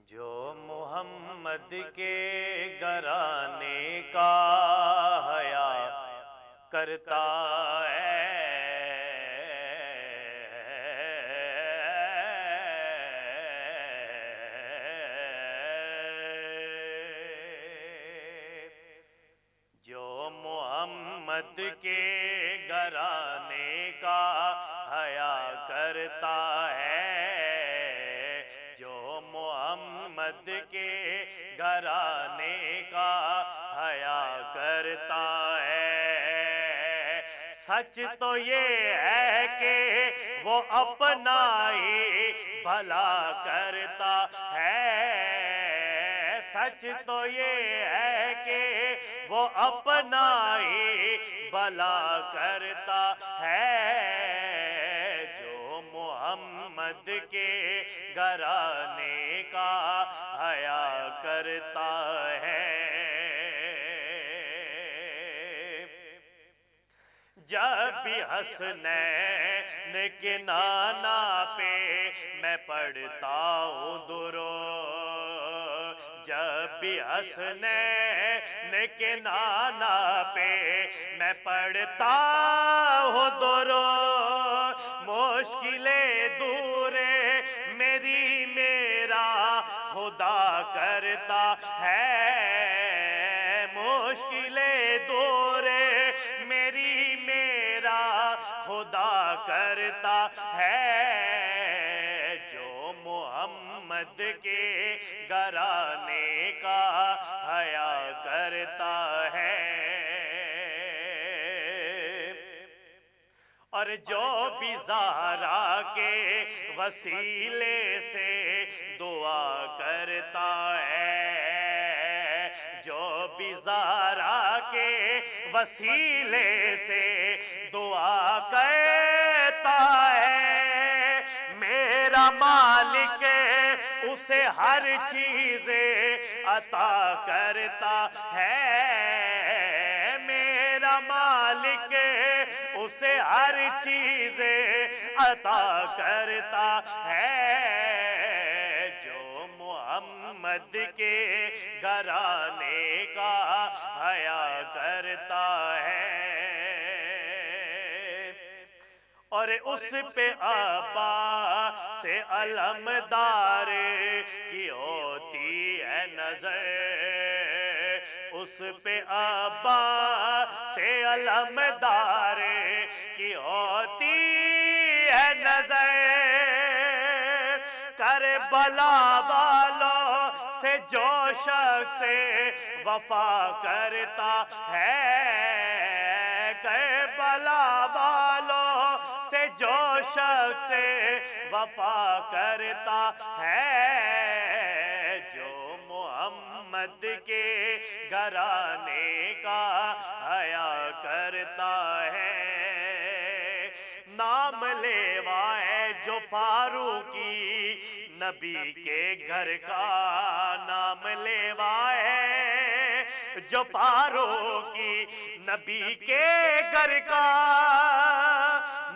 جو محمد کے گھرانے کا حیا کرتا ہے، جو محمد کے گھرانے کا حیا کرتا ہے، جو محمد کے گھرانے کا حیا کرتا ہے، سچ تو یہ ہے کہ وہ اپنا ہی بھلا کرتا ہے، سچ تو یہ ہے کہ وہ اپنا ہی بھلا کرتا ہے، جو محمد کے گھرانے کا حیا کرتا ہے۔ جب بھی حسنین کے نانا پہ میں پڑھتا ہوں درود، جب بھی حسنین کے نانا پہ میں پڑھتا ہوں درود، مشکلیں دور میرا خدا کرتا ہے، مشکلیں دور میرا خدا کرتا ہے، جو محمد کے گھرانے کا حیا کرتا ہے، اور جو بھی زہرا کے وسیلے سے دعا کرتا ہے، جو بھی زہرا کے وسیلے سے دعا کرتا ہے، میرا مالک اسے ہر چیز عطا کرتا ہے، میرا مالک اسے ہر چیز عطا کرتا ہے، جو محمد کے گھرانے کا حیا کرتا ہے، اور اس پہ آبا سے علمدار کی ہوتی ہے نظر، اس پہ آبا سے علمدار کی ہوتی ہے نظر، کربلا والوں سے جو شخص وفا کرتا ہے، کربلا والوں سے جو شخص وفا کرتا ہے، جو محمد کے گھرانے کا حیا کرتا ہے، نام لیوا ہے جو فاروقی نبی کے گھر کا، نام لیوا ہے جو فاروقی نبی کے گھر کا،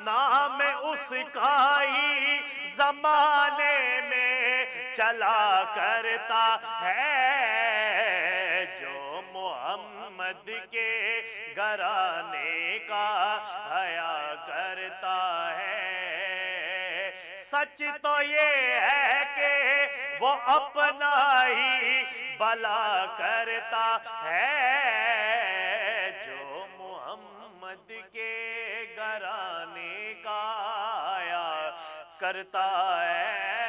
نام اس کا ہی زمانے میں چلا کرتا ہے، جو محمد کے گھرانے کا حیا کرتا ہے، سچ تو یہ ہے کہ وہ اپنا ہی بھلا کرتا ہے، جو محمد کے گھرانے کا حیا کرتا ہے۔